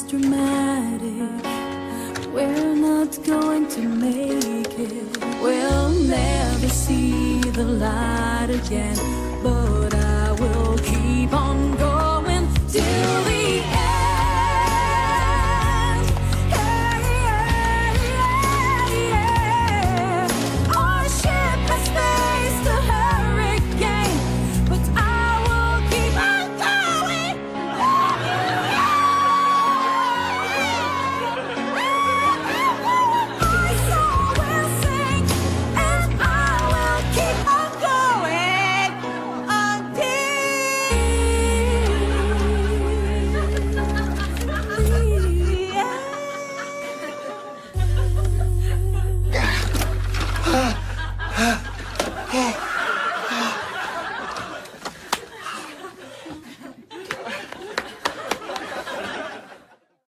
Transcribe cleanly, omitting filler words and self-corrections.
it's dramatic. We're not going to make it. We'll never see the light again. But I will keep on going till the end. Yeah, yeah, yeah, yeah. Our ship has faced a hurricane, but I will keep on going. I saw will sing, and I will keep on going until the end.